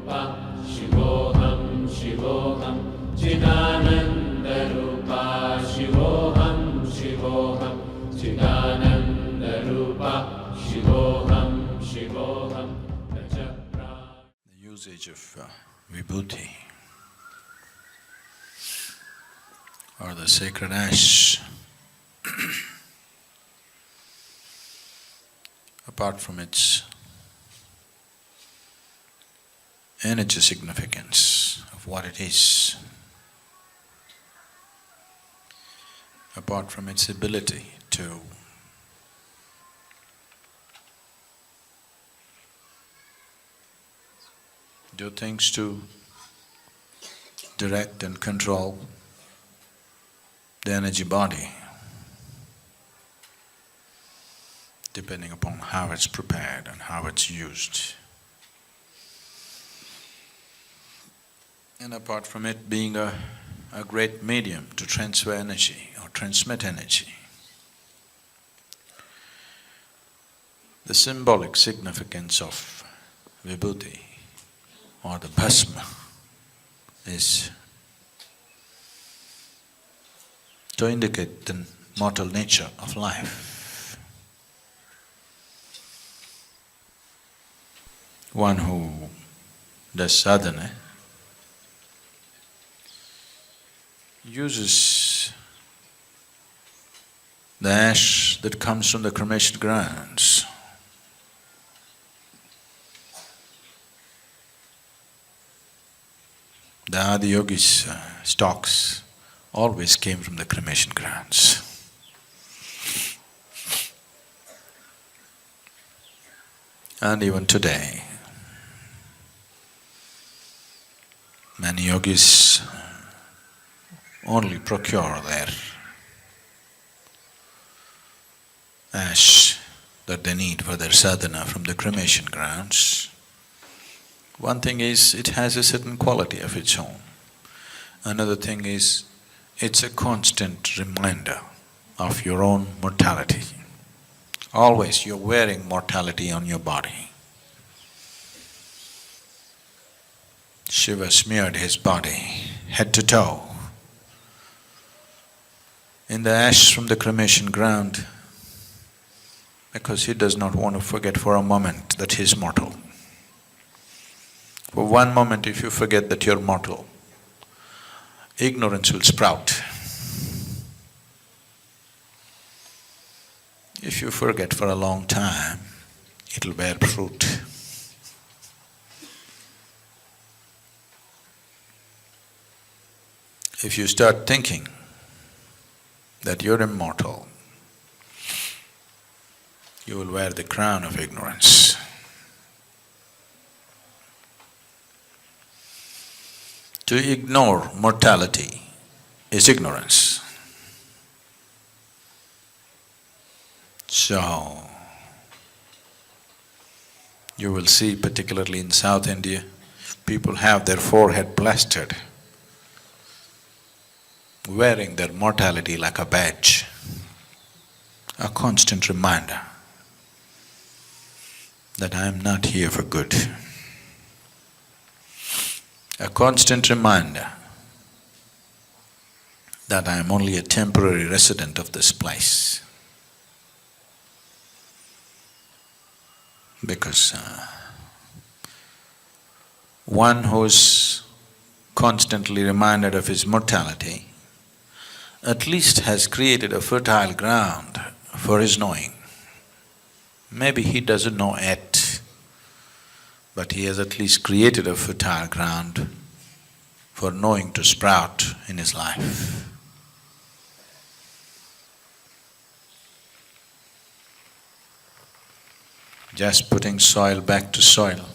Shivoham, Shivoham, Chidananda Rupa, Shivoham, Shivoham, Chidananda Rupa, Shivoham, Shivoham, The usage of Vibhuti or the sacred ash, apart from its energy significance of what it is, apart from its ability to do things to direct and control the energy body, depending upon how it's prepared and how it's used. And apart from it being a great medium to transfer energy or transmit energy, the symbolic significance of Vibhuti or the bhasma is to indicate the mortal nature of life. One who does sadhana uses the ash that comes from the cremation grounds. The Adi-yogis' stocks always came from the cremation grounds. And even today, many yogis only procure their ash that they need for their sadhana from the cremation grounds. One thing is, it has a certain quality of its own. Another thing is, it's a constant reminder of your own mortality. Always you're wearing mortality on your body. Shiva smeared his body head to toe in the ash from the cremation ground because he does not want to forget for a moment that he is mortal. For one moment if you forget that you're mortal, ignorance will sprout. If you forget for a long time, it'll bear fruit. If you start thinking that you're immortal, you will wear the crown of ignorance. To ignore mortality is ignorance. So, you will see particularly in South India, people have their forehead plastered, wearing their mortality like a badge, a constant reminder that I am not here for good. A constant reminder that I am only a temporary resident of this place. Because one who is constantly reminded of his mortality at least has created a fertile ground for his knowing. Maybe he doesn't know yet, but he has at least created a fertile ground for knowing to sprout in his life. Just putting soil back to soil.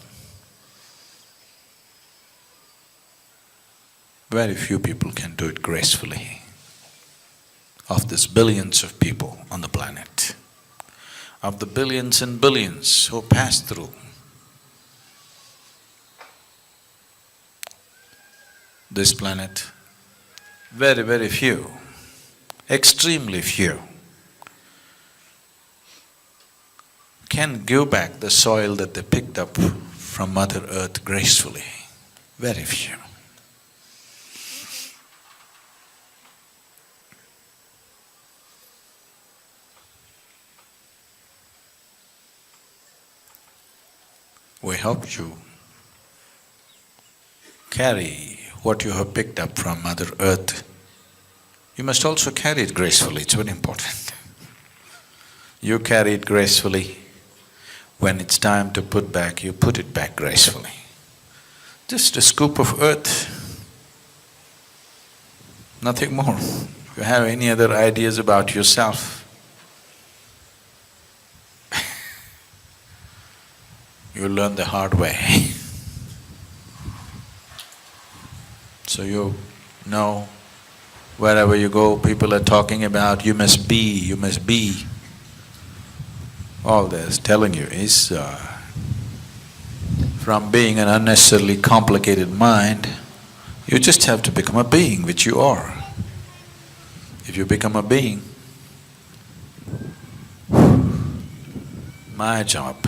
Very few people can do it gracefully. Of these billions of people on the planet, of the billions and billions who pass through, this planet, very, very few, extremely few, can give back the soil that they picked up from Mother Earth gracefully. Very few. We hope you carry what you have picked up from Mother Earth. You must also carry it gracefully, it's very important. You carry it gracefully. When it's time to put back, you put it back gracefully. Just a scoop of earth, nothing more. If you have any other ideas about yourself, you learn the hard way. So you know, wherever you go, people are talking about you must be, you must be. All this telling you is from being an unnecessarily complicated mind, you just have to become a being, which you are. If you become a being, my job,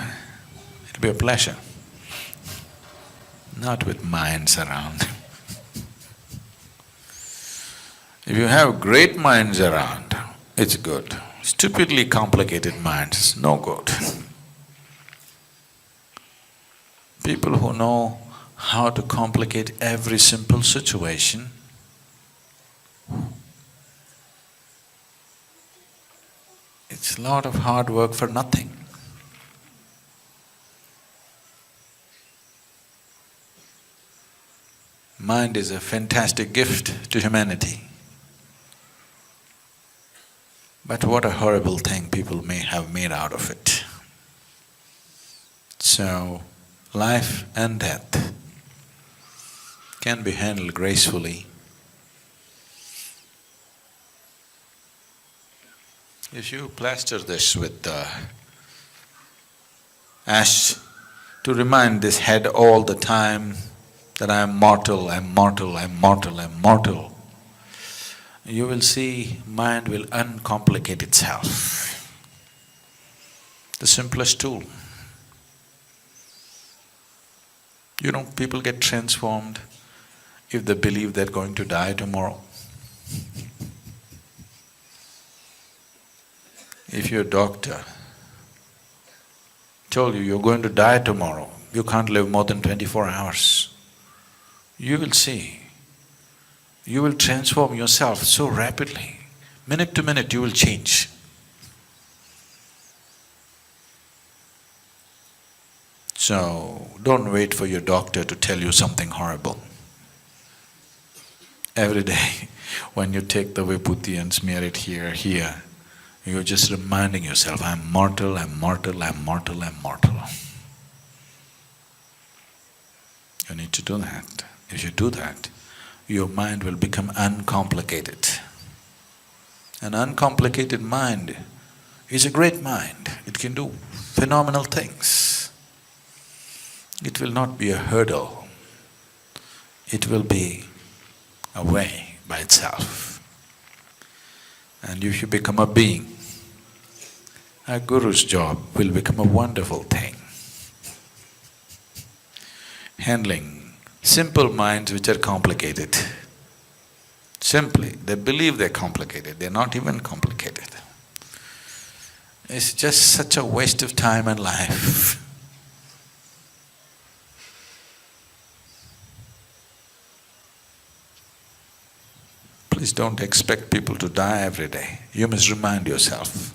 it'll be a pleasure, not with minds around. If you have great minds around, it's good. Stupidly complicated minds, no good. People who know how to complicate every simple situation, it's a lot of hard work for nothing. Mind is a fantastic gift to humanity. But what a horrible thing people may have made out of it. So, life and death can be handled gracefully if you plaster this with ash to remind this head all the time that I am mortal, I am mortal, I am mortal, I am mortal, you will see mind will uncomplicate itself. The simplest tool. You know, people get transformed if they believe they're going to die tomorrow. If your doctor told you you're going to die tomorrow, you can't live more than 24 hours, you will see, you will transform yourself so rapidly. Minute to minute you will change. So, don't wait for your doctor to tell you something horrible. Every day, when you take the Vibhuti and smear it here, you're just reminding yourself, I'm mortal, I'm mortal, I'm mortal, I'm mortal. You need to do that. If you do that, your mind will become uncomplicated. An uncomplicated mind is a great mind. It can do phenomenal things. It will not be a hurdle. It will be a way by itself. And if you become a being, a guru's job will become a wonderful thing. Handling simple minds which are complicated. Simply, they believe they're complicated, they're not even complicated. It's just such a waste of time and life. Please don't expect people to die every day. You must remind yourself.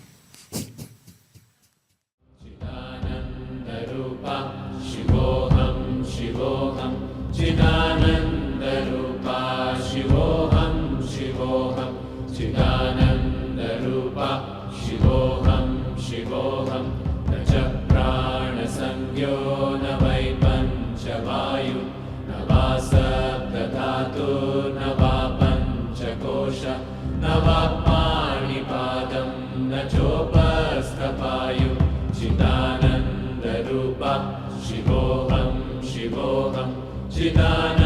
Chidanandarupa Shivoham Shivoham Chidanandarupa Shivoham Shivoham Nacha Prana Sangyo Navai Panchavayu Navasabda Dhatu Nava Panchakosha Nava Panipadam Nachopasthapayu Chidanandarupa Shivoham Shivoham Chidanandarupa